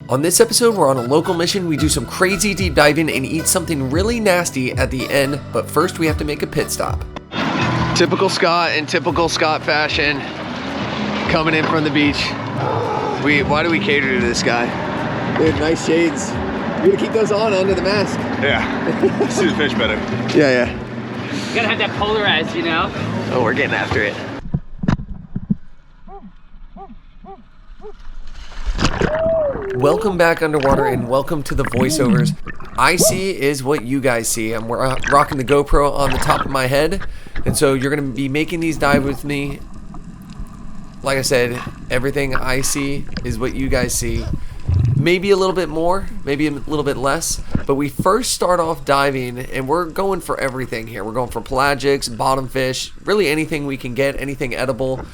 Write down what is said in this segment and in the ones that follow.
On this episode, we're on a local mission. We do some crazy deep diving and eat something really nasty at the end, but first we have to make a pit stop. Typical Scott in typical Scott fashion, coming in from the beach. Why do we cater to this guy? We have nice shades. You're gonna keep those on under the mask. Yeah, see the fish better. Yeah. You gotta have that polarized, you know? Oh, we're getting after it. Welcome back underwater and welcome to the voiceovers. I see is what you guys see. I'm rocking the GoPro on the top of my head, and so you're gonna be making these dive with me. Like I said, everything I see is what you guys see. Maybe a little bit more, maybe a little bit less, but we first start off diving and we're going for everything here. We're going for pelagics, bottom fish, really anything we can get, anything edible.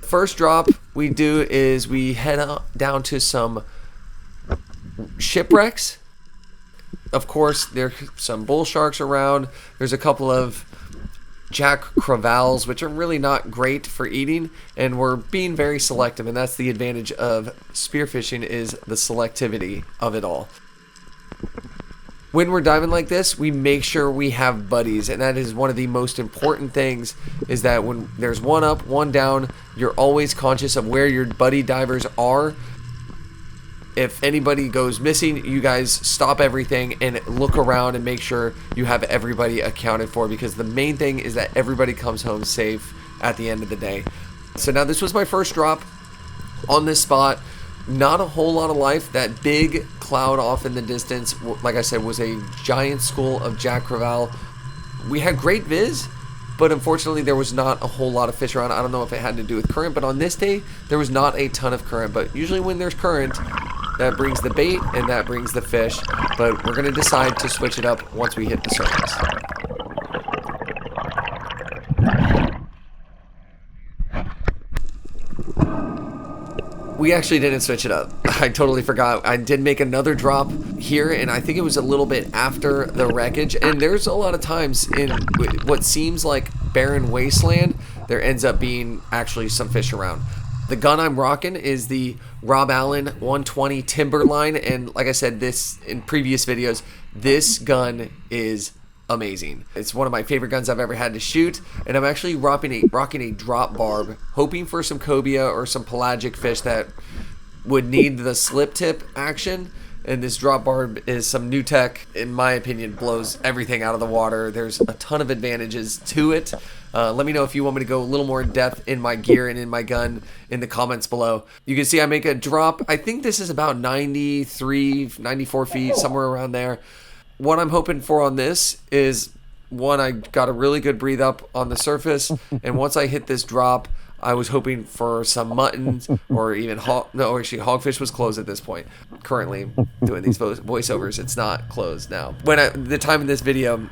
First drop we do is we head down to some shipwrecks. Of course, there's some bull sharks around. There's a couple of jack crevalles, which are really not great for eating, and we're being very selective, and that's the advantage of spearfishing, is the selectivity of it all. When we're diving like this, we make sure we have buddies, and that is one of the most important things, is that when there's one up, one down, you're always conscious of where your buddy divers are. If anybody goes missing, you guys stop everything and look around and make sure you have everybody accounted for, because the main thing is that everybody comes home safe at the end of the day. So now this was my first drop on this spot. Not a whole lot of life. That big cloud off in the distance, like I said, was a giant school of jack crevalle. We had great viz, but unfortunately there was not a whole lot of fish around. I don't know if it had to do with current, but on this day there was not a ton of current. But usually when there's current, that brings the bait and that brings the fish. But we're going to decide to switch it up once we hit the surface. We actually didn't switch it up. I totally forgot. I did make another drop here, and I think it was a little bit after the wreckage. And there's a lot of times in what seems like barren wasteland, there ends up being actually some fish around. The gun I'm rocking is the Rob Allen 120 Timberline, and like I said this in previous videos, this gun is amazing. It's one of my favorite guns I've ever had to shoot, and I'm actually rocking a drop barb, hoping for some cobia or some pelagic fish that would need the slip tip action. And this drop barb is some new tech, in my opinion, blows everything out of the water. There's a ton of advantages to it. Let me know if you want me to go a little more in depth in my gear and in my gun in the comments below. You can see I make a drop. I think this is about 93, 94 feet, somewhere around there. What I'm hoping for on this is, one, I got a really good breathe up on the surface, and once I hit this drop, I was hoping for some muttons or even hogfish was closed at this point. Currently doing these voiceovers, it's not closed now. The time of this video,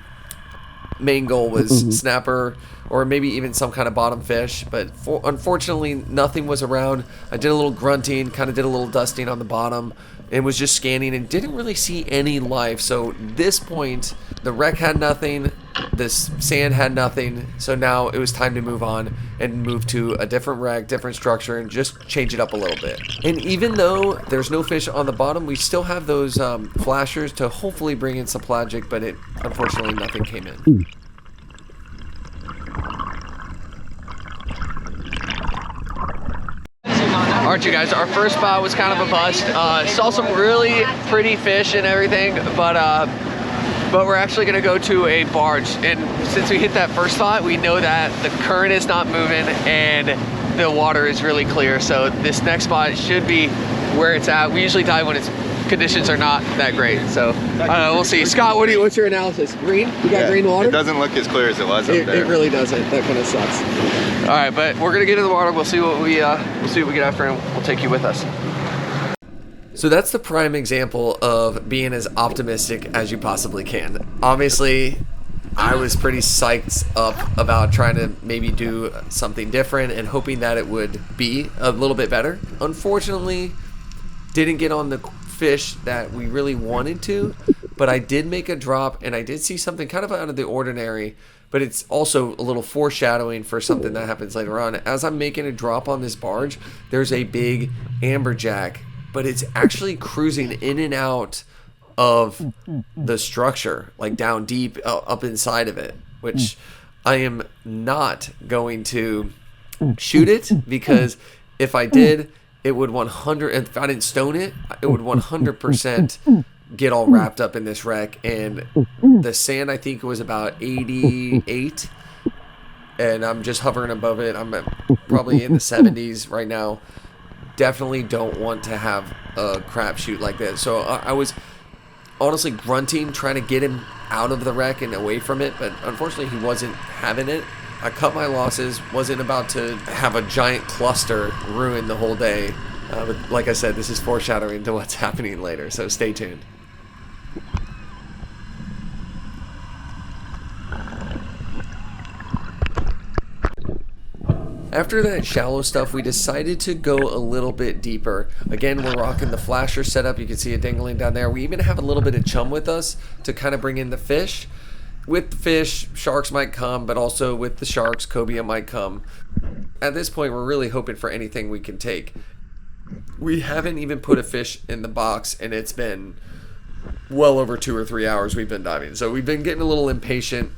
main goal was snapper or maybe even some kind of bottom fish, but unfortunately nothing was around. I did a little grunting, kind of did a little dusting on the bottom, and was just scanning and didn't really see any life. So at this point, the wreck had nothing, this sand had nothing, so now it was time to move on and move to a different wreck, different structure, and just change it up a little bit. And even though there's no fish on the bottom, we still have those flashers to hopefully bring in some pelagic, but unfortunately nothing came in. Alright you guys, our first spot was kind of a bust. Saw some really pretty fish and everything, but we're actually going to go to a barge, and since we hit that first spot, we know that the current is not moving and the water is really clear, so this next spot should be where it's at. We usually dive when conditions are not that great, so we'll see. Scott, what's your analysis? Green? You got green water? It doesn't look as clear as it was up there. It really doesn't. That kind of sucks. All right, but we're gonna get in the water. We'll see what we get after, and we'll take you with us. So that's the prime example of being as optimistic as you possibly can. Obviously, I was pretty psyched up about trying to maybe do something different and hoping that it would be a little bit better. Unfortunately, didn't get on the fish that we really wanted to, but I did make a drop and I did see something kind of out of the ordinary, but it's also a little foreshadowing for something that happens later on. As I'm making a drop on this barge, there's a big amberjack but it's actually cruising in and out of the structure, like down deep up inside of it, which I am not going to shoot it, because if I did, it would 100, if I didn't stone it, it would 100% get all wrapped up in this wreck. And the sand, I think, was about 88, and I'm just hovering above it. I'm probably in the 70s right now. Definitely don't want to have a crapshoot like that. So I was honestly grunting, trying to get him out of the wreck and away from it, but unfortunately he wasn't having it. I cut my losses, wasn't about to have a giant cluster ruin the whole day. But like I said, this is foreshadowing to what's happening later, so stay tuned. After that shallow stuff, we decided to go a little bit deeper. Again, we're rocking the flasher setup. You can see it dangling down there. We even have a little bit of chum with us to kind of bring in the fish. With the fish, sharks might come, but also with the sharks, cobia might come. At this point, we're really hoping for anything we can take. We haven't even put a fish in the box, and it's been well over 2 or 3 hours we've been diving. So we've been getting a little impatient.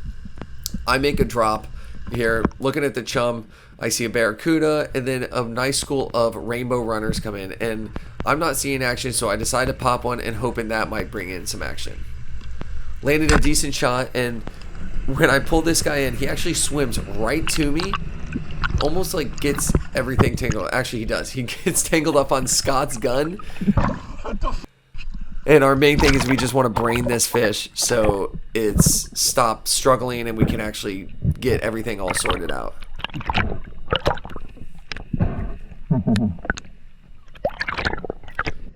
I make a drop here, looking at the chum. I see a barracuda, and then a nice school of rainbow runners come in, and I'm not seeing action, so I decide to pop one and hoping that might bring in some action. Landed a decent shot, and when I pull this guy in, he actually swims right to me, almost like gets everything tangled. Actually, he does. He gets tangled up on Scott's gun. And our main thing is we just want to brain this fish so it's stop struggling and we can actually get everything all sorted out.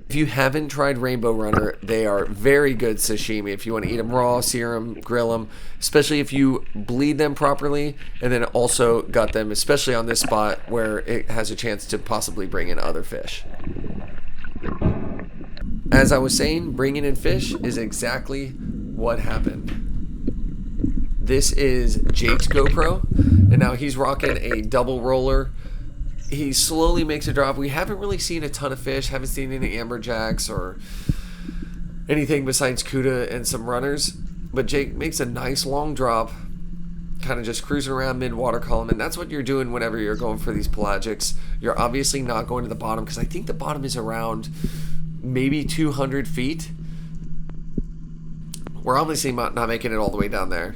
If you haven't tried rainbow runner, they are very good sashimi. If you want to eat them raw, sear them, grill them, especially if you bleed them properly, and then also gut them, especially on this spot where it has a chance to possibly bring in other fish. As I was saying, bringing in fish is exactly what happened. This is Jake's GoPro, and now he's rocking a double roller. He slowly makes a drop. We haven't really seen a ton of fish, haven't seen any amberjacks or anything besides cuda and some runners, but Jake makes a nice long drop, kind of just cruising around mid-water column, and that's what you're doing whenever you're going for these pelagics. You're obviously not going to the bottom, because I think the bottom is around maybe 200 feet. We're obviously not making it all the way down there.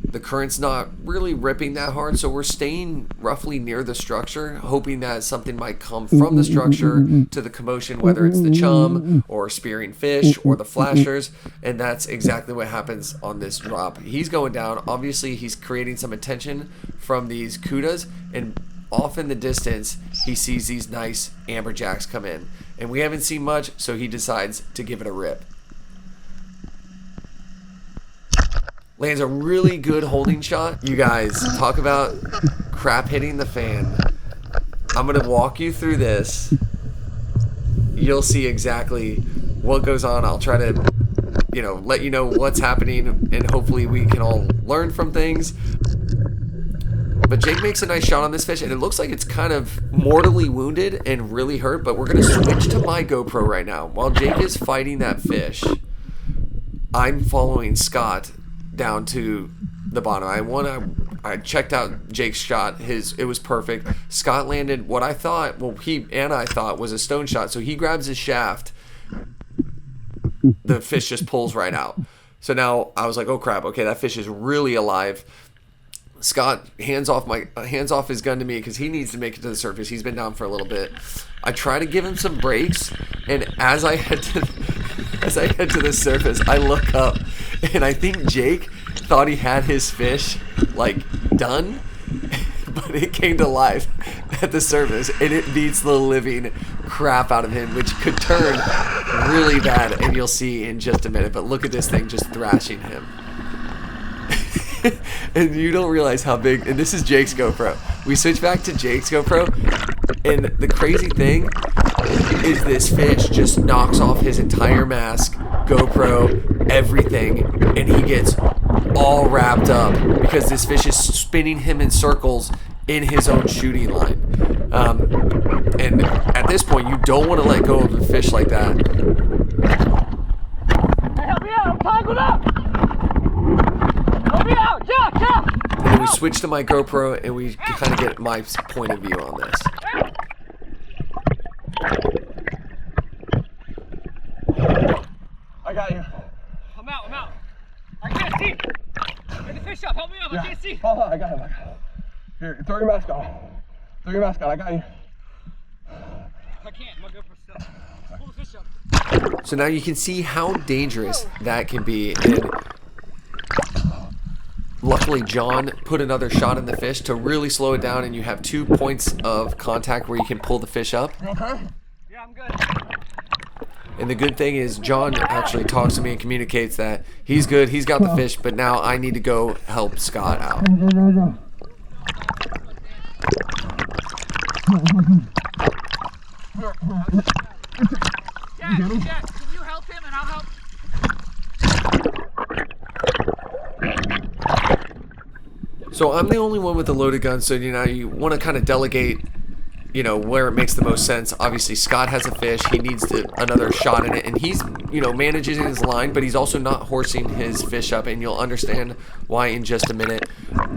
The current's not really ripping that hard, so we're staying roughly near the structure, hoping that something might come from the structure to the commotion, whether it's the chum or spearing fish or the flashers, and that's exactly what happens on this drop. He's going down. Obviously, he's creating some attention from these cudas, and off in the distance, he sees these nice amberjacks come in. And we haven't seen much, so he decides to give it a rip. Lands a really good holding shot. You guys, talk about crap hitting the fan. I'm going to walk you through this. You'll see exactly what goes on. I'll try to, let you know what's happening, and hopefully we can all learn from things. But Jake makes a nice shot on this fish, and it looks like it's kind of mortally wounded and really hurt, but we're going to switch to my GoPro right now. While Jake is fighting that fish, I'm following Scott down to the bottom. I checked out Jake's shot. It was perfect. Scott landed what I thought, I thought was a stone shot. So he grabs his shaft. The fish just pulls right out. So now I was like, oh crap, okay, that fish is really alive. Scott hands off his gun to me because he needs to make it to the surface. He's been down for a little bit. I try to give him some breaks, and as I head to the surface, I look up, and I think Jake thought he had his fish done, but it came to life at the surface, and it beats the living crap out of him, which could turn really bad, and you'll see in just a minute. But look at this thing just thrashing him. And you don't realize how big, and this is Jake's GoPro. We switch back to Jake's GoPro, and the crazy thing is this fish just knocks off his entire mask, GoPro, everything, and he gets all wrapped up because this fish is spinning him in circles in his own shooting line. And at this point, you don't want to let go of a fish like that. Hey, help me out, I'm tangled up! Help me out, Jack! And then we switch to my GoPro and we kind of get my point of view on this. I got you. I'm out. I can't see. Get the fish up, help me up, I can't see. Hold on, I got him. Here, throw your mask on. I got you. I can't, my GoPro's stuck. Pull the fish up. So now you can see how dangerous that can be. And luckily, John put another shot in the fish to really slow it down, and you have 2 points of contact where you can pull the fish up. You okay? Yeah, I'm good. And the good thing is John actually talks to me and communicates that he's good, he's got the fish, but now I need to go help Scott out. Jack, can you help him and I'll help? So I'm the only one with the loaded gun, so you want to kind of delegate, where it makes the most sense. Obviously, Scott has a fish, he needs another shot in it, and he's, managing his line, but he's also not horsing his fish up, and you'll understand why in just a minute.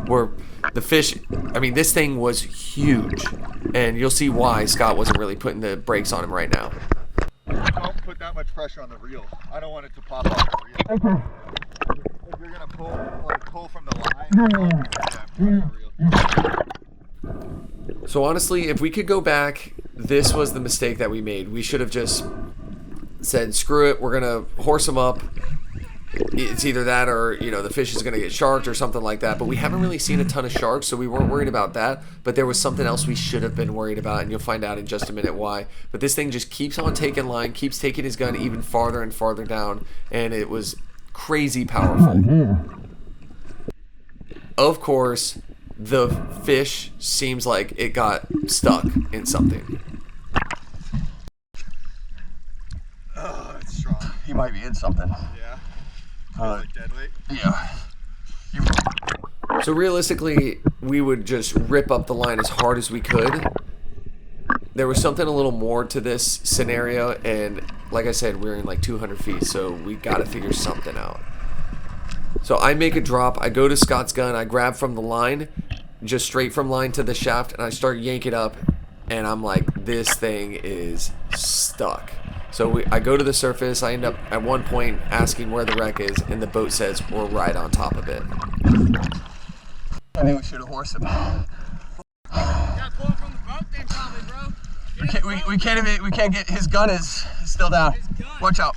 Where the fish, this thing was huge, and you'll see why Scott wasn't really putting the brakes on him right now. Don't put that much pressure on the reel. I don't want it to pop off the reel. Okay. If you're gonna pull from the line, the reel. So honestly, if we could go back, this was the mistake that we made. We should have just said, screw it, we're gonna horse him up. It's either that or, the fish is gonna get sharked or something like that. But we haven't really seen a ton of sharks, so we weren't worried about that. But there was something else we should have been worried about, and you'll find out in just a minute why. But this thing just keeps on taking line, keeps taking his gun even farther and farther down, and it was crazy powerful. Of course, the fish seems like it got stuck in something. Oh, it's strong. He might be in something. Yeah. Like dead weight. Yeah. So realistically, we would just rip up the line as hard as we could. There was something a little more to this scenario, and like I said, we're in like 200 feet, so we gotta figure something out. So I make a drop, I go to Scott's gun, I grab from the line, just straight from line to the shaft, and I start yanking up, and I'm like, this thing is stuck. So I go to the surface, I end up at one point asking where the wreck is, and the boat says we're right on top of it. I think we should have horsed him. Yeah, pull him from the boat then probably, bro. We can't get, his gun is still down. Watch out.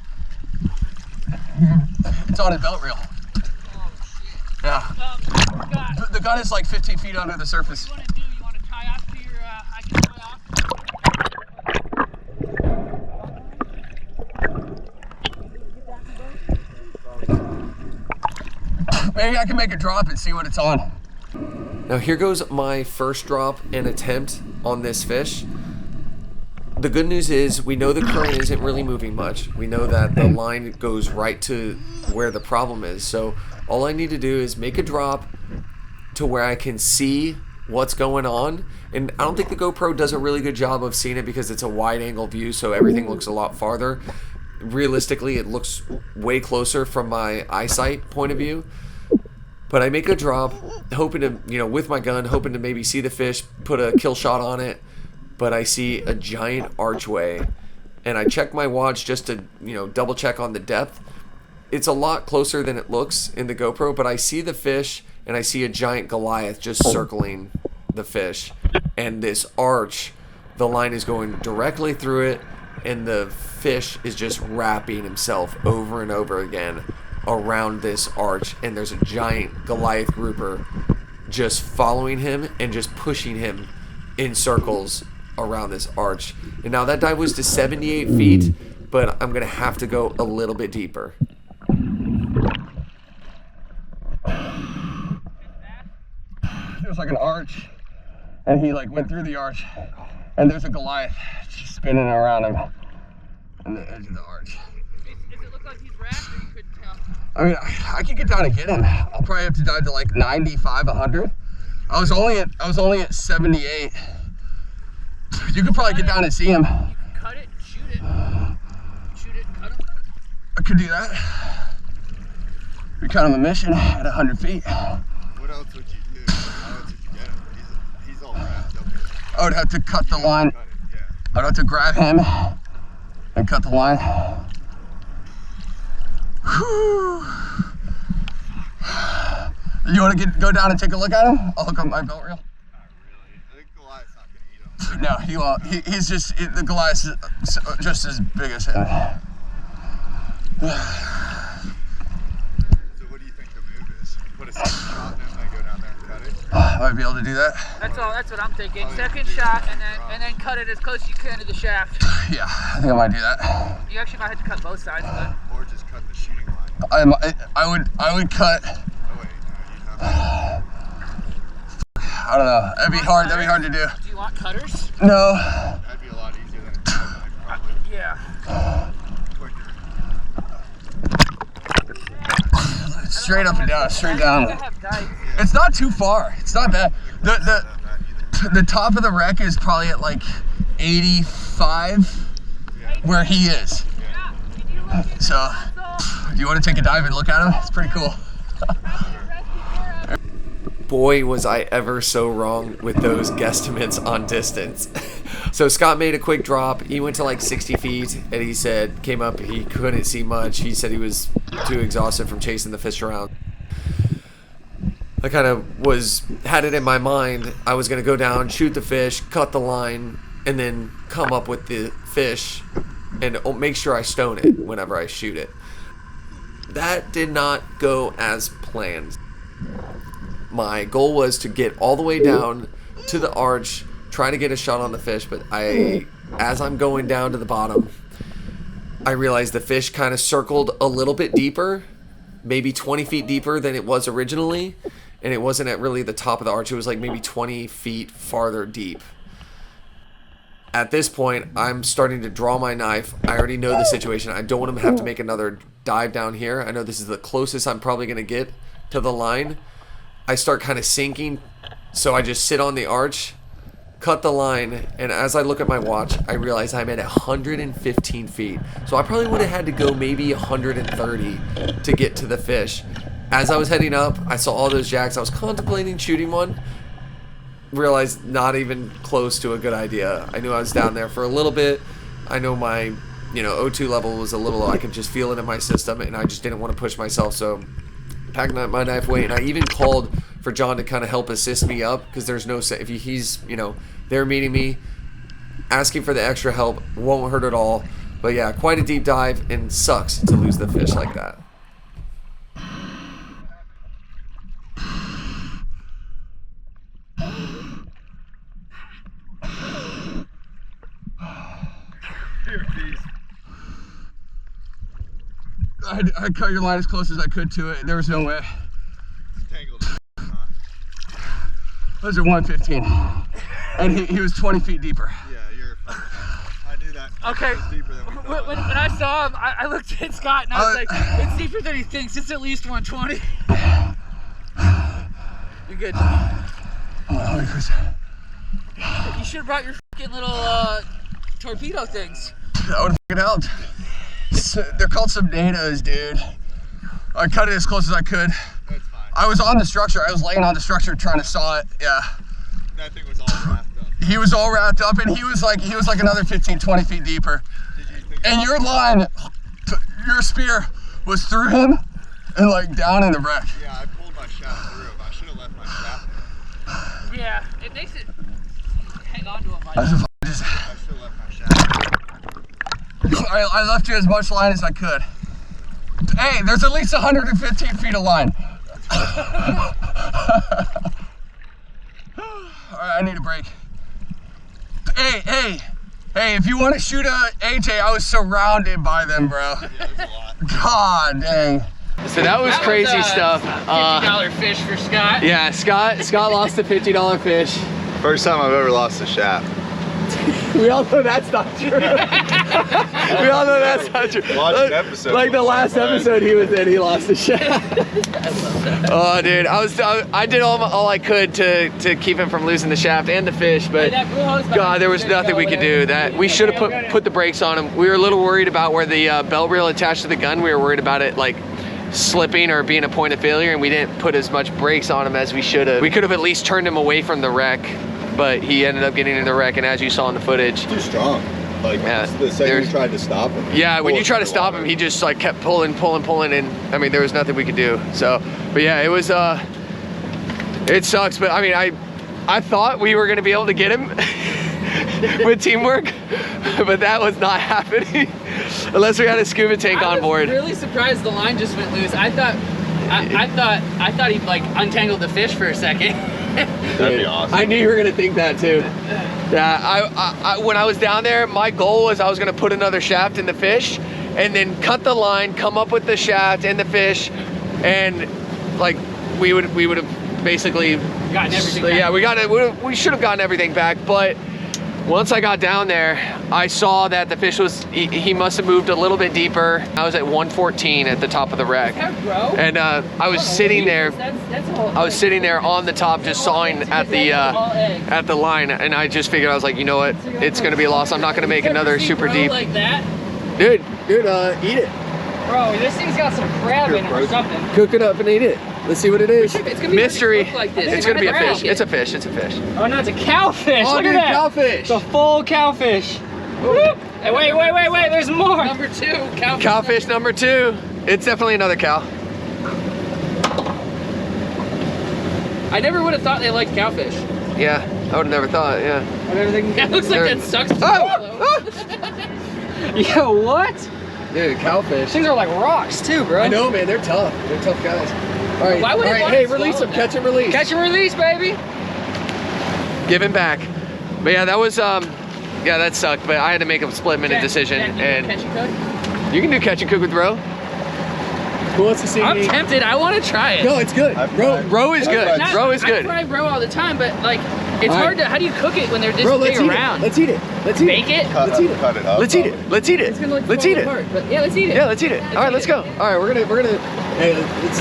It's on his belt reel. Oh, shit. Yeah. Scott, The gun is like 15 feet under the surface. what do you want to do? You want to tie off to your, I can tie off? Maybe I can make a drop and see what it's on. Now here goes my first drop and attempt on this fish. The good news is we know the current isn't really moving much. We know that the line goes right to where the problem is. So all I need to do is make a drop to where I can see what's going on. And I don't think the GoPro does a really good job of seeing it because it's a wide angle view, so everything looks a lot farther. Realistically, it looks way closer from my eyesight point of view. But I make a drop, hoping to, with my gun, hoping to maybe see the fish, put a kill shot on it. But I see a giant archway, and I check my watch just to, double check on the depth. It's a lot closer than it looks in the GoPro, but I see the fish, and I see a giant Goliath just circling the fish. And this arch, the line is going directly through it, and the fish is just wrapping himself over and over again around this arch, and there's a giant Goliath grouper just following him and just pushing him in circles around this arch. And now that dive was to 78 feet, but I'm gonna have to go a little bit deeper. There's like an arch, and he went through the arch, and there's a Goliath just spinning around him on the edge of the arch. Does it look like he's wrapped or you couldn't tell? I mean, I could get down and get him. I'll probably have to dive to like 95, 100. I was only at 78. You could probably get down and see him. You can cut it, shoot it, cut him. I could do that. We cut him a mission at 100 feet. What else would you do? How else would you get him? He's all wrapped up. I would have to cut the line. Cut it, yeah. I'd have to grab him and cut the line. Whew. You want to go down and take a look at him? I'll hook up my belt reel. Not really. I think Goliath's not gonna eat him. No, he won't. He's just, the Goliath's just as big as him. So what do you think the move is? Put a second shot in him and go down there and cut it? I might be able to do that. That's what I'm thinking. Second shot and then cut it as close as you can to the shaft. Yeah, I think I might do that. You actually might have to cut both sides, but Or just cut the shooting line. I would cut. Oh wait, no, you have I don't know. That'd be hard to do. do you want cutters? No. that'd be a lot easier than a knife, probably. Yeah. Quicker. Straight up and down, straight down. I have dikes. It's not too far. It's not bad. The top of the wreck is probably at like 85 where he is. Yeah. Can you look at So, do you want to take a dive and look at him? It's pretty cool. Boy, was I ever so wrong with those guesstimates on distance. So Scott made a quick drop. He went to like 60 feet and he said, came up, he couldn't see much. He said he was too exhausted from chasing the fish around. I kind of had it in my mind. I was going to go down, shoot the fish, cut the line, and then come up with the fish and make sure I stone it whenever I shoot it. That did not go as planned. My goal was to get all the way down to the arch, try to get a shot on the fish, but as I'm going down to the bottom, I realized the fish kind of circled a little bit deeper, maybe 20 feet deeper than it was originally, and it wasn't at really the top of the arch. It was like maybe 20 feet farther deep. At this point, I'm starting to draw my knife. I already know the situation. I don't want him to have to make another dive down here. I know this is the closest I'm probably going to get to the line. I start kind of sinking, so I just sit on the arch, cut the line, and as I look at my watch, I realize I'm at 115 feet. So I probably would have had to go maybe 130 to get to the fish. As I was heading up, I saw all those jacks. I was contemplating shooting one. Realized not even close to a good idea. I knew I was down there for a little bit. I know my, O2 level was a little low. I could just feel it in my system, and I just didn't want to push myself. So packed my knife away, and I even called for John to kind of help assist me up, because there's no if he's there meeting me, asking for the extra help won't hurt at all. But yeah, quite a deep dive, and sucks to lose the fish like that. I cut your line as close as I could to it. There was no way. It's tangled. Those are 115. And he was 20 feet deeper. Yeah, you're fine. I knew that. Okay. It's deeper than we thought. When I saw him, I looked at Scott and I was like, it's deeper than he thinks. It's at least 120. You're good. You should have brought your fucking little torpedo things. That would have fucking helped. They're called subnados, dude. I cut it as close as I could. That's fine. I was on the structure. I was laying on the structure trying to saw it. Yeah. That thing was all wrapped up. He was all wrapped up, and he was like another 15, 20 feet deeper. Did you think And your line, your spear was through him and like down in the wreck. Yeah, I pulled my shaft through him. I should have left my shaft there. Yeah, it makes it hang on to him. I should I should have left my shaft there. I left you as much line as I could. Hey, there's at least 115 feet of line. Alright, I need a break. Hey, if you want to shoot a AJ, I was surrounded by them, bro. Yeah, there's a lot. God dang. So that was crazy stuff. $50 fish for Scott. Yeah, Scott lost a $50 fish. First time I've ever lost a shaft. We all know that's not true. We all know that's not true. Watch an episode. Like the last episode he was in, he lost the shaft. Oh, dude, I did all I could to keep him from losing the shaft and the fish, but God, there was nothing we could do. That we should have put the brakes on him. We were a little worried about where the belt reel attached to the gun. We were worried about it like slipping or being a point of failure, and we didn't put as much brakes on him as we should have. We could have at least turned him away from the wreck, but he ended up getting in the wreck, and as you saw in the footage, Too strong. Like the second we tried to stop him. yeah, when you try to stop him, he just like kept pulling, and I mean, there was nothing we could do. So, but yeah, it was it sucks, but I mean, I thought we were gonna be able to get him with teamwork, but that was not happening unless we had a scuba tank on board. I was really surprised the line just went loose. I thought he like untangled the fish for a second. That'd be awesome. I knew you were gonna think that too. Yeah, I when I was down there, my goal was I was gonna put another shaft in the fish, and then cut the line, come up with the shaft and the fish, and like we would have basically Gotten everything back. Yeah, we should have gotten everything back, but once I got down there, I saw that the fish was, he must have moved a little bit deeper. I was at 114 at the top of the wreck. And I was sitting there, on the top just sawing at the line, and I just figured, I was like, you know what, it's gonna be a loss. I'm not gonna make another super deep. Like that? Dude, eat it. Bro, this thing's got some crab in it or something. Cook it up and eat it. Let's see what it is. It's gonna be Mystery. like this. It's gonna be a fish. It's a fish. It's a fish. Oh no, it's a cowfish. Oh, Look dude, at that. cowfish. It's a full cowfish. Hey, wait, there's more. Number 2, cowfish. Cowfish number 2. It's definitely another cow. I never would have thought they liked cowfish. Yeah, I would have never thought, yeah. That looks like that sucks to swallow. Yo, what? Dude, cowfish. Things are like rocks too, bro. I know, man, they're tough. They're tough guys. All right, Why would all it right, want hey, to release swallow them, that? catch and release. Catch and release, baby. Give him back. But yeah, that was, yeah, that sucked, but I had to make a split-minute decision. And catch and cook? you can do catch and cook with roe. Who wants to see I'm me? tempted. I want to try it. No, it's good. Roe is good. Not- Roe is good. I fry roe all the time, but like, it's hard to. How do you cook it when they're this Bro, big let's eat around? it. Let's eat it. Let's eat Bake it? Cut, Let's eat it. Cut it up. Let's eat it. Let's eat it. It's gonna like Let's fall eat it. apart, but yeah, let's eat it. Yeah, let's eat it. All right, let's go. All right, we're gonna. Hey, it's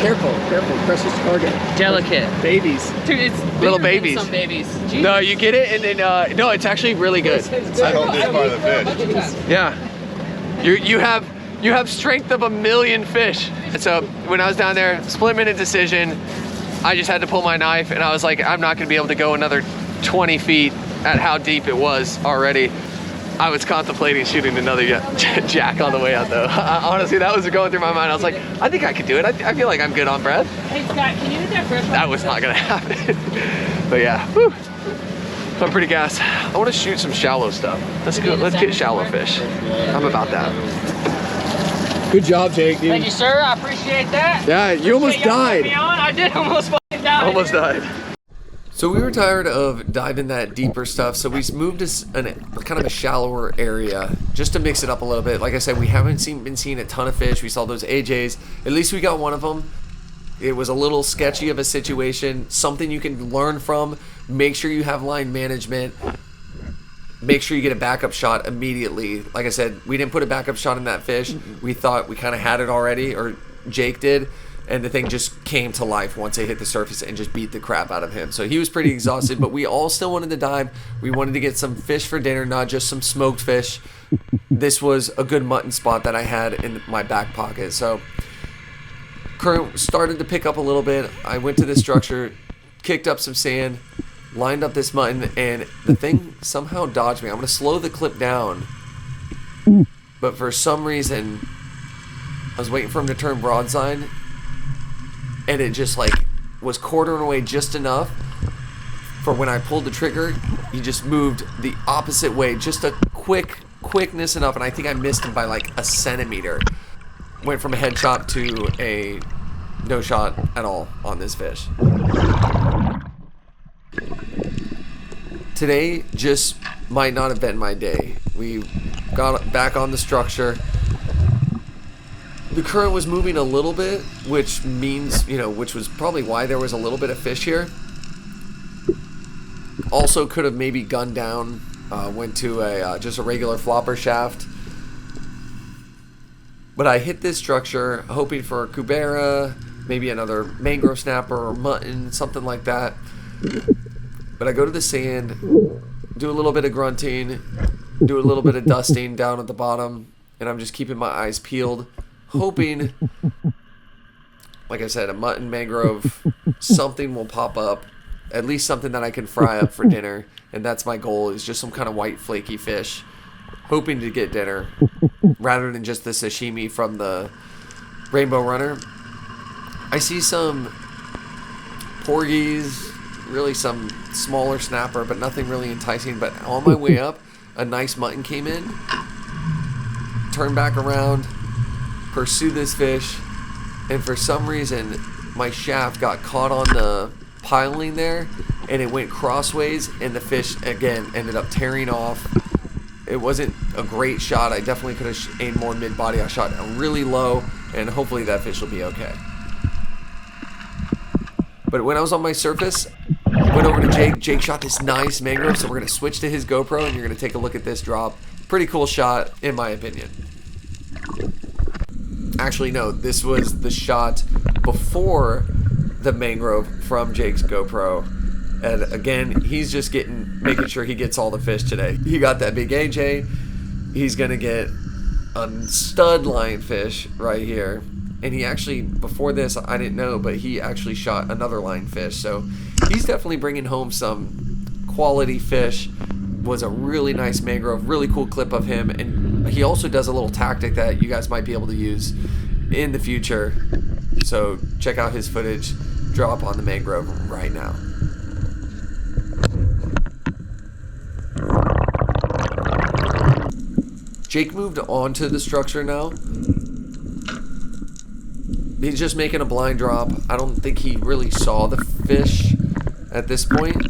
careful, precious cargo. Delicate. Babies. Dude, it's Little bigger than babies. Some babies. Jesus. No, you get it, and then no, it's actually really good. I hope this part of the fish. Yeah, you have strength of 1,000,000 fish. And so when I was down there, split-minute decision. I just had to pull my knife, and I was like, I'm not gonna be able to go another 20 feet at how deep it was already. I was contemplating shooting another jack on the way out, though. Honestly, that was going through my mind. I was like, I think I could do it. I feel like I'm good on breath. Hey Scott, can you hit that fresh? That was not gonna happen. But yeah, whew. So I'm pretty gassed. I want to shoot some shallow stuff. Let's go. Let's get shallow fish. I'm about that. Good job, Jake. Dude. Thank you, sir. I appreciate that. Yeah, you almost Appreciate y'all putting died. me on. I did almost fucking die. Almost died. So we were tired of diving that deeper stuff, so we moved to kind of a shallower area just to mix it up a little bit. Like I said, we haven't been seeing a ton of fish. We saw those AJs. At least we got one of them. It was a little sketchy of a situation, something you can learn from. Make sure you have line management. Make sure you get a backup shot immediately. Like I said, we didn't put a backup shot in that fish. We thought we kind of had it already, or Jake did, and the thing just came to life once it hit the surface and just beat the crap out of him. So he was pretty exhausted, but we all still wanted to dive. We wanted to get some fish for dinner, not just some smoked fish. This was a good mutton spot that I had in my back pocket. So current started to pick up a little bit. I went to this structure, kicked up some sand, lined up this mutton, and the thing somehow dodged me. I'm going to slow the clip down, but for some reason, I was waiting for him to turn broadside, and it just like was quartering away just enough for when I pulled the trigger, he just moved the opposite way, just a quickness enough, and I think I missed him by like a centimeter. Went from a headshot to a no shot at all on this fish. Today just might not have been my day. We got back on the structure. The current was moving a little bit, which means, which was probably why there was a little bit of fish here. Also could have maybe gunned down Went to a just a regular flopper shaft. But I hit this structure hoping for a cubera, maybe another mangrove snapper or mutton, something like that. But I go to the sand, do a little bit of grunting, do a little bit of dusting down at the bottom, and I'm just keeping my eyes peeled, hoping, like I said, a mutton, mangrove, something will pop up, at least something that I can fry up for dinner. And that's my goal, is just some kind of white flaky fish, hoping to get dinner rather than just the sashimi from the Rainbow Runner. I see some porgies, really some smaller snapper, but nothing really enticing. But on my way up, a nice mutton came in, turned back around, pursued this fish, and for some reason my shaft got caught on the piling there, and it went crossways, and the fish again ended up tearing off. It wasn't a great shot. I definitely could have aimed more mid-body. I shot really low, and hopefully that fish will be okay. But when I was on my surface, went over to Jake. Jake shot this nice mangrove, so we're going to switch to his GoPro, and you're going to take a look at this drop. Pretty cool shot, in my opinion. Actually, no, this was the shot before the mangrove from Jake's GoPro. And again, he's just making sure he gets all the fish today. He got that big AJ. He's gonna get a stud lionfish right here. And he actually, before this, I didn't know, but he actually shot another lionfish. So he's definitely bringing home some quality fish. Was a really nice mangrove, really cool clip of him. And he also does a little tactic that you guys might be able to use in the future. So check out his footage, drop on the mangrove right now. Jake moved on to the structure now. He's just making a blind drop. I don't think he really saw the fish at this point.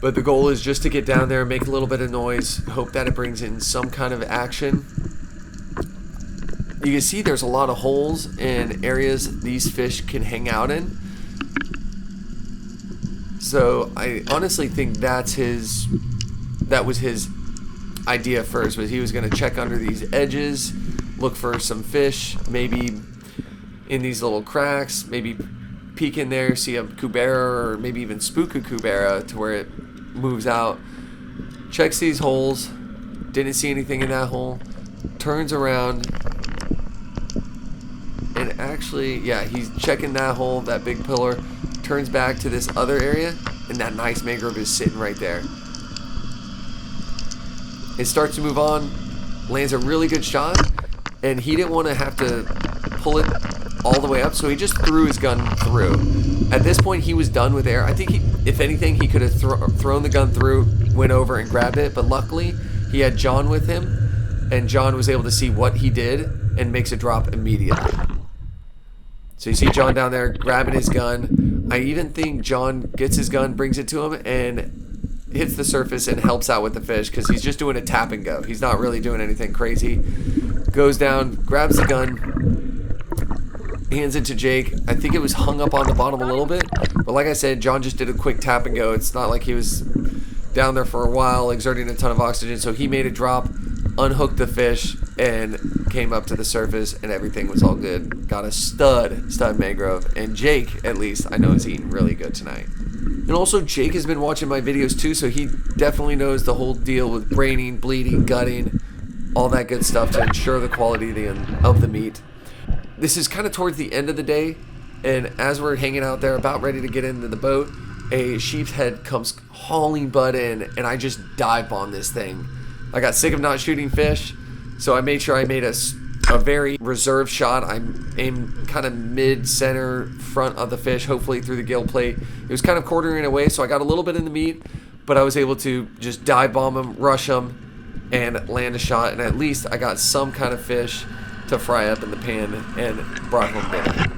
But the goal is just to get down there, make a little bit of noise, hope that it brings in some kind of action. You can see there's a lot of holes and areas these fish can hang out in. So I honestly think that was his idea first, was he was going to check under these edges, look for some fish, maybe in these little cracks, maybe peek in there, see a cubera, or maybe even spook a cubera to where it moves out. Checks these holes, didn't see anything in that hole, turns around, and actually, yeah, he's checking that hole, that big pillar, turns back to this other area, and that nice mangrove is sitting right there. It starts to move on, lands a really good shot, and he didn't want to have to pull it all the way up, so he just threw his gun through. At this point, he was done with air. I think, if anything, he could have thrown the gun through, went over and grabbed it, but luckily, he had John with him, and John was able to see what he did and makes a drop immediately. So you see John down there grabbing his gun. I even think John gets his gun, brings it to him, and hits the surface and helps out with the fish, because he's just doing a tap and go. He's not really doing anything crazy. Goes down, grabs the gun, hands it to Jake. I think it was hung up on the bottom a little bit, but like I said, John just did a quick tap and go. It's not like he was down there for a while exerting a ton of oxygen, so he made a drop, unhooked the fish, and came up to the surface, and everything was all good. Got a stud mangrove, and Jake, at least, I know is eating really good tonight. And also, Jake has been watching my videos too, so he definitely knows the whole deal with braining, bleeding, gutting, all that good stuff to ensure the quality of the meat. This is kind of towards the end of the day, and as we're hanging out there, about ready to get into the boat, a sheep's head comes hauling butt in, and I just dive bomb this thing. I got sick of not shooting fish, so I made sure I made a very reserved shot. I aimed kind of mid-center front of the fish, hopefully through the gill plate. It was kind of quartering away, so I got a little bit in the meat, but I was able to just dive bomb him, rush him, and land a shot, and at least I got some kind of fish to fry up in the pan and brought home dinner.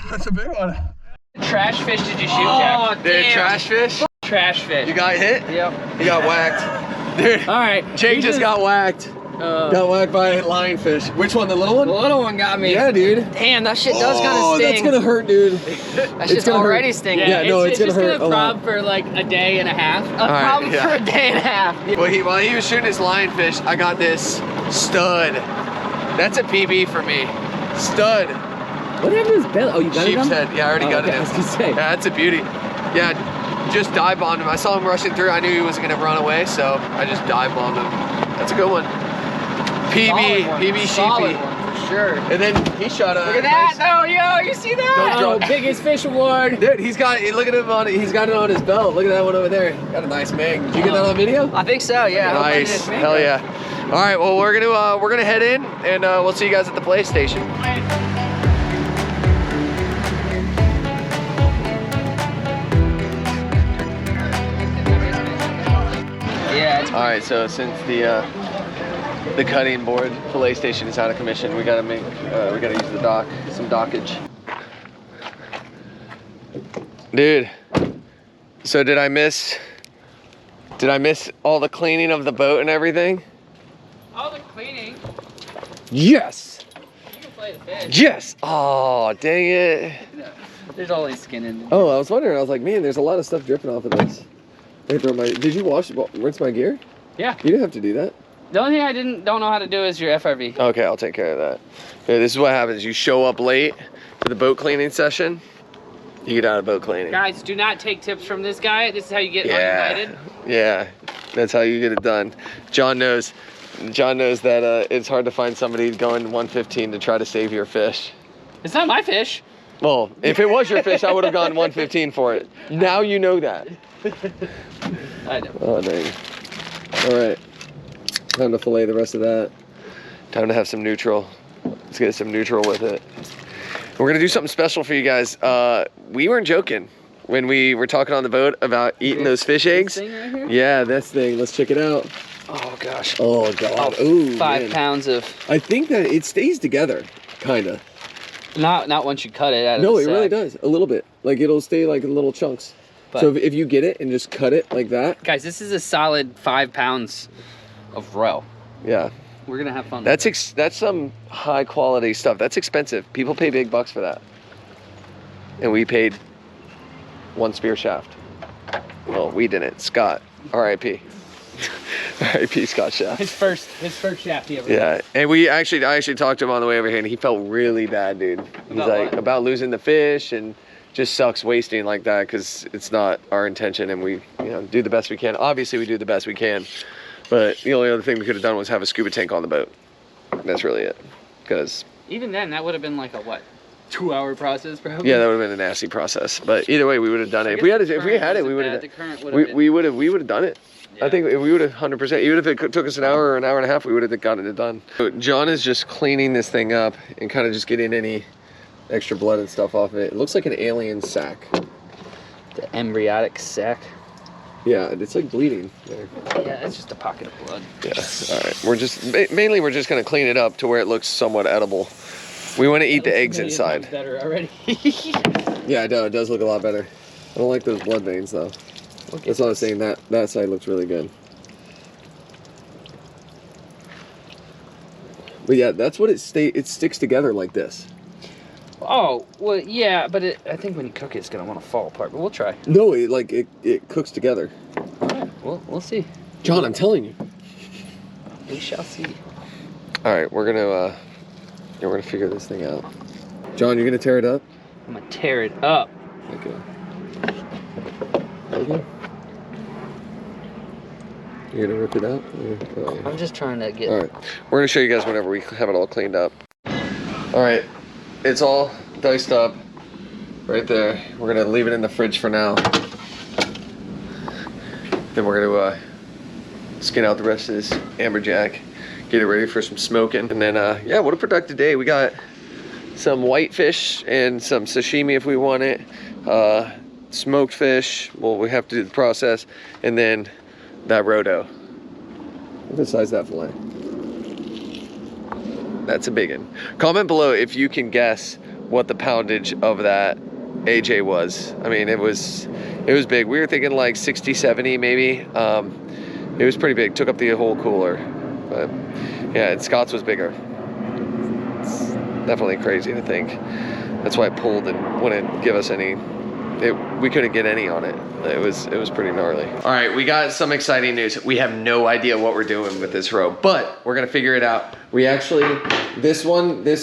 That's a big one. Trash fish did you shoot, Jack? Dude, trash fish? Trash fish. You got hit? Yep. You got whacked. Dude, All right. Jake just got whacked. Got whacked by lionfish. Which one? The little one? The little one got me. Yeah, dude. Damn, that shit does kind of Oh, sting. that's gonna hurt, dude. That shit's already stinging. Yeah, no, it's gonna just hurt gonna a lot. prob for like a day and a half. right, yeah. For a day and a half. While he was shooting his lionfish, I got this stud. That's a PB for me. Stud. What happened to his belly? Oh, you got Sheep's it? head. Yeah, I already got it in. I was gonna say. Yeah, that's a beauty. Yeah, just dive bombed him. I saw him rushing through. I knew he wasn't gonna run away, so I just dive bombed him. That's a good one. PB Solid sheepy. one, for sure. And then he shot a. Look at that! Oh, yo, you see that? Don't drop- biggest fish award. Dude, he's got. Look at him on. He's got it on his belt. Look at that one over there. Got a nice meg. Did you get that on video? I think so. Yeah. Nice. Hell yeah. All right. Well, we're gonna head in, and we'll see you guys at the play station. Yeah. All right. So since the cutting board fillet station is out of commission, we gotta use the dock, some dockage. Dude, so did I miss all the cleaning of the boat and everything? All the cleaning. Yes. You can play the fish. Yes. Oh, dang it. There's always skin in it. Oh, I was wondering. I was like, man, there's a lot of stuff dripping off of this. Did you rinse my gear? Yeah. You didn't have to do that. The only thing I don't know how to do is your FRV. Okay, I'll take care of that. Yeah, this is what happens. You show up late to the boat cleaning session. You get out of boat cleaning. Guys, do not take tips from this guy. This is how you get united. Yeah, that's how you get it done. John knows that it's hard to find somebody going 115 to try to save your fish. It's not my fish. Well, if it was your fish, I would have gone 115 for it. Now you know that. I know. Oh, dang. All right. Time to fillet the rest of that. Time to have some neutral. Let's get some neutral with it. We're gonna do something special for you guys. We weren't joking when we were talking on the boat about eating those fish eggs. This thing right here? Yeah, this thing. Let's check it out. Oh gosh. Oh god. Ooh, 5 man. pounds of. I think that it stays together, kinda. Not once you cut it out of No, the it really sack. does. A little bit. Like it'll stay like in little chunks. But- So if you get it and just cut it like that. Guys, this is a solid 5 pounds of roe. Yeah. We're gonna have fun. That's some high quality stuff. That's expensive. People pay big bucks for that. And we paid 1 spear shaft. Well, we didn't. Scott, R.I.P. R.I.P. Scott Shaft. his first shaft he ever did. Yeah, and I actually talked to him on the way over here, and he felt really bad, dude. He's About like what? about losing the fish, and just sucks wasting like that because it's not our intention, and we do the best we can. Obviously, we do the best we can, but the only other thing we could have done was have a scuba tank on the boat. That's really it. Because Even then, that would have been like a what? 2-hour process, probably. yeah, that would have been a nasty process. But either way, we would have done it. If we had it, we would have. The current would have We would have done it. I think we would have 100%. Even if it took us an hour or an hour and a half, we would have gotten it done. So John is just cleaning this thing up and kind of just getting any extra blood and stuff off of it. It looks like an alien sac. The embryotic sac. Yeah, it's like bleeding there. Yeah, it's just a pocket of blood. Yeah. All right. We're just mainly just gonna clean it up to where it looks somewhat edible. We want to eat the eggs inside. Better already. Yeah, it does look a lot better. I don't like those blood veins though. That's what I was saying. That side looks really good. But yeah, that's what it sticks together like this. Oh, well, yeah, but I think when you cook it, it's going to want to fall apart, but we'll try. No, it cooks together. All right, we'll see. John, I'm telling you. We shall see. All right, we're gonna figure this thing out. John, you're gonna tear it up? I'm going to tear it up. Okay. Okay. You're gonna rip it out? Oh, yeah. I'm just trying to get... All right, we're gonna show you guys whenever we have it all cleaned up. All right, it's all diced up right there. We're gonna leave it in the fridge for now. Then we're gonna skin out the rest of this amberjack, get it ready for some smoking, and then yeah, what a productive day. We got some whitefish and some sashimi if we want it, smoked fish. Well, we have to do the process, and then that roto. What the size that fillet? That's a big one. Comment below if you can guess what the poundage of that AJ was. I mean, it was big. We were thinking like 60, 70 maybe. It was pretty big. Took up the whole cooler. But yeah, Scott's was bigger. It's definitely crazy to think. That's why it pulled and wouldn't give us any. We couldn't get any on it. It was pretty gnarly. All right, we got some exciting news. We have no idea what we're doing with this rope, but we're gonna figure it out. We actually, this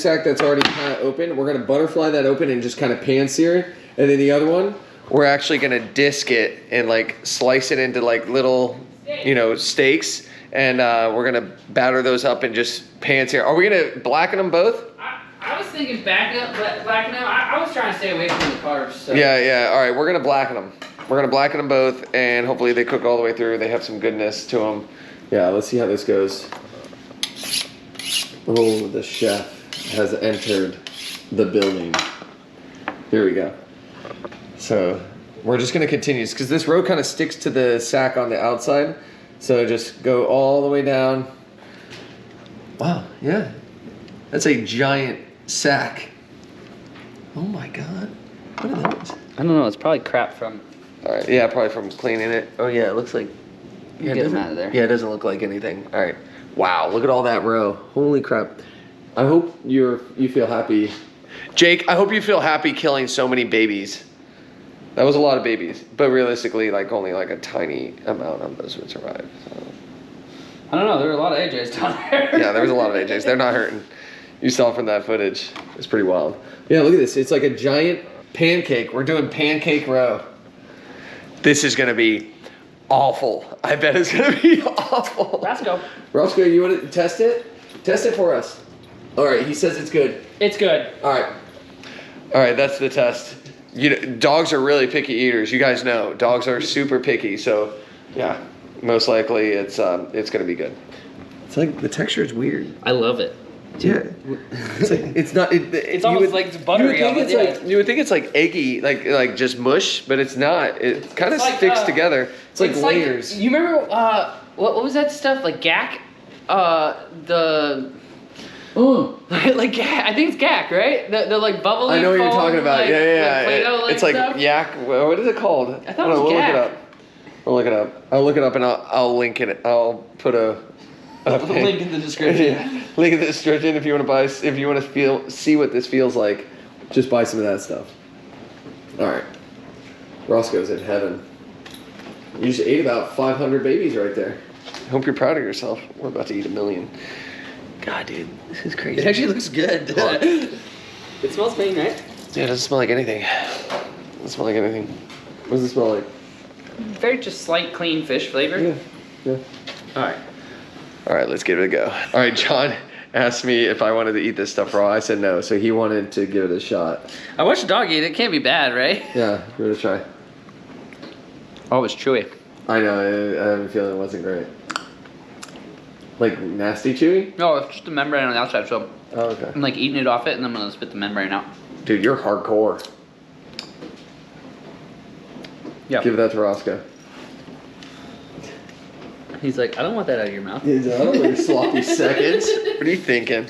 sack that's already kind of open, we're gonna butterfly that open and just kind of pan sear it. And then the other one, we're actually gonna disc it and like slice it into like little, you know, steaks. And we're gonna batter those up and just pan sear. Are we gonna blacken them both? I was thinking blacken them. I was trying to stay away from the carbs. So. Yeah. All right, we're gonna blacken them. We're gonna blacken them both, and hopefully they cook all the way through. They have some goodness to them. Yeah, let's see how this goes. Oh, the chef has entered the building. Here we go. So we're just gonna continue because this rope kind of sticks to the sack on the outside. So just go all the way down. Wow, yeah. That's a giant sack. Oh my God. What are those? I don't know. It's probably crap from. All right. Yeah, probably from cleaning it. Oh yeah, it looks like. Yeah, get them out of there. Yeah, it doesn't look like anything. All right. Wow, look at all that roe. Holy crap. I hope you feel happy. Jake, I hope you feel happy killing so many babies. That was a lot of babies, but realistically, like only like a tiny amount of those would survive. So. I don't know. There were a lot of AJs down there. Yeah, there was a lot of AJs. They're not hurting. You saw from that footage. It's pretty wild. Yeah, look at this. It's like a giant pancake. We're doing pancake roe. This is gonna be awful. I bet it's gonna be awful. Roscoe. Roscoe, you want to test it? Test it for us. All right, he says it's good. It's good. All right, that's the test. Dogs are really picky eaters. You guys know, dogs are super picky. So, yeah, most likely it's gonna be good. It's like the texture is weird. I love it. Yeah, it's like it's not. It's almost like it's buttery. You would think it's like eggy, like just mush, but it's not. It kind of sticks together. It's like layers. You remember what was that stuff like gack? Like I think it's gack, right? The like bubbly. I know what you're talking about. Like, yeah. Play-Doh, it's like stuff. yak. What is it called? I thought it was gack. We'll look it up. I'll look it up and I'll link it. I'll put a link in the description. Yeah. Link in the description if you want to buy. If you want to see what this feels like, just buy some of that stuff. All right, Roscoe's in heaven. You just ate about 500 babies right there. I hope you're proud of yourself. We're about to eat 1 million. God, dude, this is crazy. It actually looks good. It smells clean, right? Yeah, it doesn't smell like anything. It doesn't smell like anything. What does it smell like? Very just slight clean fish flavor. Yeah. All right, let's give it a go. All right, John asked me if I wanted to eat this stuff raw. I said no, so he wanted to give it a shot. I watched a dog eat it. It can't be bad, right? Yeah, give it a try. Oh, it's chewy. I know, I have a feeling it wasn't great. Like nasty chewy? No, it's just the membrane on the outside, so Oh, okay. I'm like eating it off it and then I'm gonna spit the membrane out. Dude, you're hardcore. Yeah. Give that to Roscoe. He's like, I don't want that out of your mouth. I don't want your sloppy seconds. What are you thinking?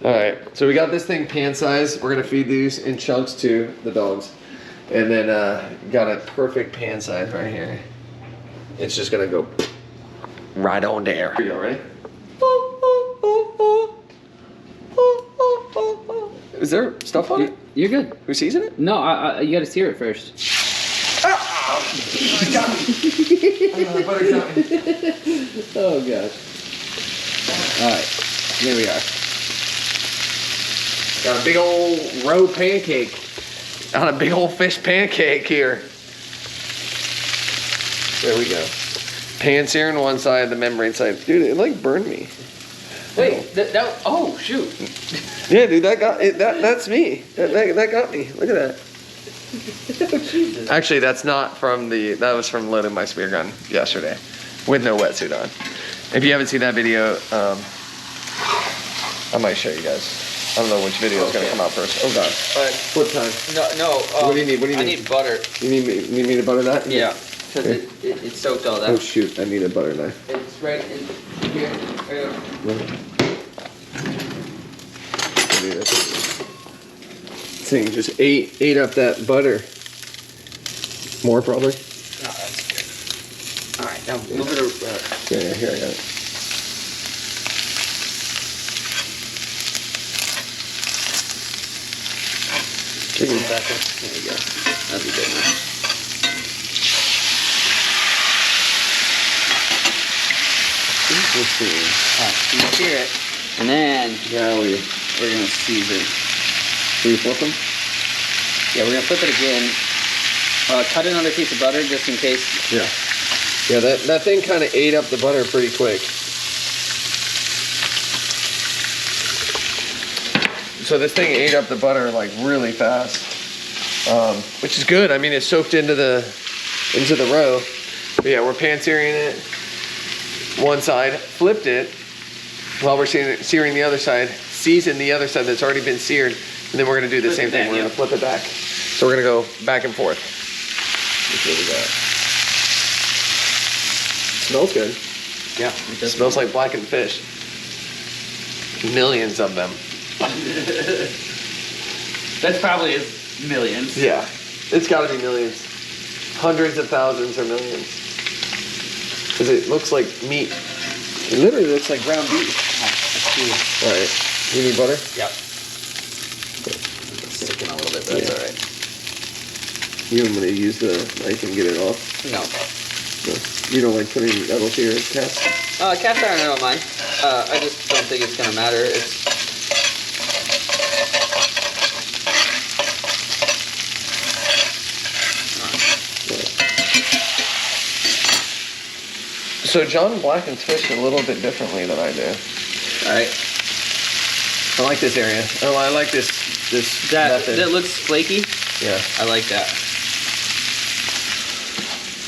All right, so we got this thing pan size. We're gonna feed these in chunks to the dogs. And then got a perfect pan size right here. It's just gonna go right on there. Here you go, ready? Is there stuff on it? You're good. Who's seasoning it? No, you gotta sear it first. Got me. Butter got me. Oh gosh. Alright, here we are. Got a big old roe pancake. On a big old fish pancake here. There we go. Pan searing one side, the membrane side. Dude, it like burned me. Wait, that oh shoot. Yeah, dude, that got it. That's me. That got me. Look at that. Oh, Jesus. Actually, that's not from that was from loading my spear gun yesterday with no wetsuit on. If you haven't seen that video, I might show you guys. I don't know which video is gonna come out first. Oh god. What time? No. What do you need? I need butter. You need me to butter that? Yeah, because it soaked all that. Oh shoot, I need a butter knife. It's right in here. Do this. Thing just ate up that butter. More probably. Oh, that's good. All right. Yeah, move it around. Yeah, here I got it. Chicken cracker. There you go. That'd be good, man. Interesting. You sear it, and then we're gonna season. Will you flip them? Yeah, we're gonna flip it again. Cut another piece of butter just in case. Yeah. Yeah, that thing kind of ate up the butter pretty quick. So this thing ate up the butter like really fast, which is good. I mean, it's soaked into the roe. But yeah, we're pan-searing it. One side, flipped it while we're searing the other side, season the other side that's already been seared, and then we're gonna do the same thing. We're gonna flip it back. So we're gonna go back and forth. Let's see what we got. Smells good. Yeah, it does. Smells like blackened fish. Millions of them. That's probably is millions. Yeah, it's gotta be millions. Hundreds of thousands or millions. Because it looks like meat. It literally looks like ground beef. All right. You need butter? Yep. It's sticking a little bit, but that's all right. You don't want to use the knife and get it off? No. You don't like putting metal to your cast? Cast iron, I don't mind. I just don't think it's gonna matter. It's So John blackens fish a little bit differently than I do. all right. I like this area. Oh, I like this method. That looks flaky. Yeah. I like that.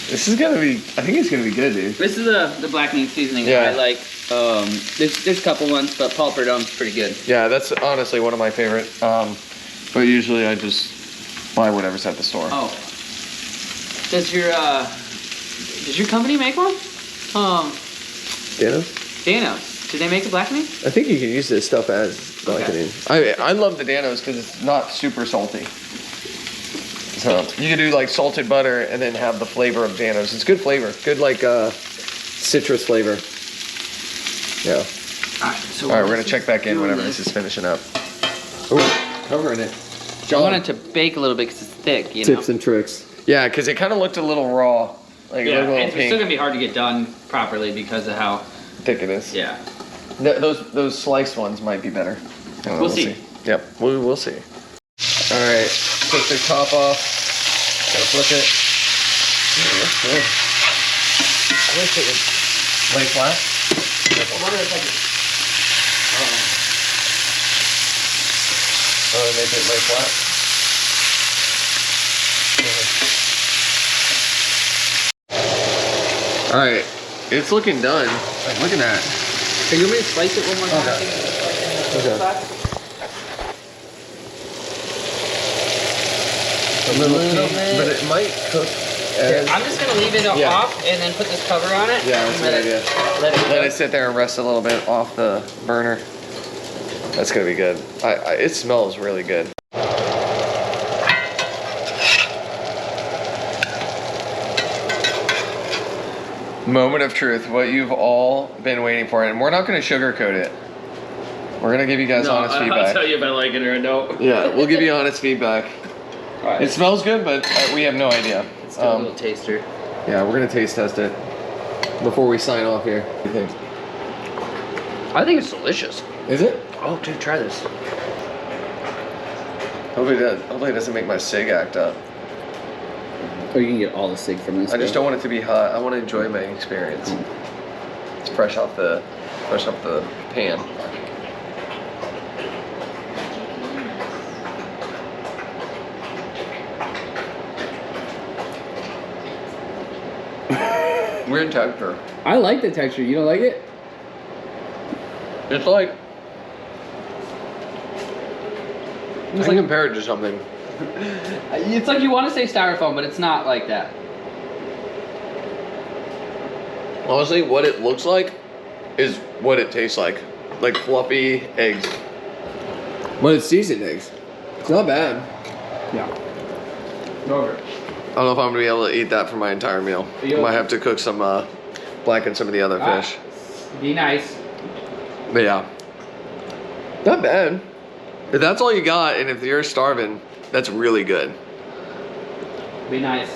This is gonna be. I think it's gonna be good, dude. This is the blackening seasoning. Yeah. I like. There's a couple ones, but Paul Perdome's pretty good. Yeah, that's honestly one of my favorite. But usually I just buy whatever's at the store. Oh. Does your company make one? Dano? Danos. Do they make a blackening? I think you can use this stuff as blackening. Okay. I love the Danos because it's not super salty. So you can do like salted butter and then have the flavor of Danos. It's good flavor. Good like citrus flavor. Yeah. All right, we're gonna check back in whenever this is finishing up. Ooh, covering it. I want it to bake a little bit because it's thick, you know? Tips and tricks. Yeah, because it kind of looked a little raw. Like Yeah, a little it's pink. still gonna be hard to get done properly because of how Thick it is. Yeah. Those sliced ones might be better. I don't know, We'll see. Yep, we'll see. All right, take the top off. Gotta flip it. I'm gonna take it. Lay flat. Make it lay flat. All right, it's looking done. Like, look at that. Can you want me to slice it one more time? Okay. A little pink, but it might cook. I'm just gonna leave it off and then put this cover on it. Yeah, that's a good idea. Let it sit there and rest a little bit off the burner. That's gonna be good. It smells really good. Moment of truth, what you've all been waiting for, and we're not gonna sugarcoat it. We're gonna give you guys honest feedback. I'll tell you if I like it or no. Yeah, we'll give you honest feedback. All right. It smells good, but we have no idea. Let's do a little taster. Yeah, we're gonna taste test it before we sign off here. What do you think? I think it's delicious. Is it? Oh, dude, try this. Hopefully it doesn't make my SIG act up. Oh, you can get all the sig from this. I just don't want it to be hot. I want to enjoy my experience. It's fresh off the pan. Weird texture. I like the texture. You don't like it? It's like I can compare it to something. It's like you want to say styrofoam, but it's not like that. Honestly, what it looks like is what it tastes like fluffy eggs. But it's seasoned eggs. It's not bad. Yeah. I don't know if I'm gonna be able to eat that for my entire meal. I might have to cook some blanking some of the other fish. Be nice. But yeah, not bad. If that's all you got, and if you're starving, that's really good. Be nice.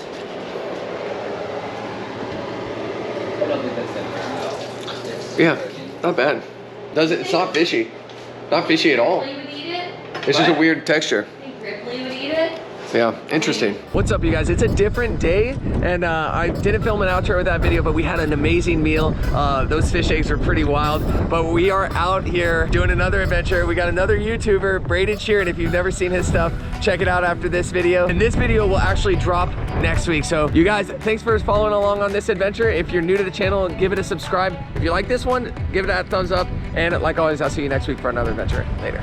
I don't think that's it. Yeah, not bad. It's not fishy. Not fishy at all. Ripley would eat it. It's just a weird texture. I think Ripley would eat it. Yeah, interesting. What's up, you guys? It's a different day, and I didn't film an outro with that video, but we had an amazing meal. Those fish eggs were pretty wild, but we are out here doing another adventure. We got another YouTuber, Braden Shear, and if you've never seen his stuff, check it out after this video. And this video will actually drop next week. So you guys, thanks for following along on this adventure. If you're new to the channel, give it a subscribe. If you like this one, give it a thumbs up. And like always, I'll see you next week for another adventure. Later.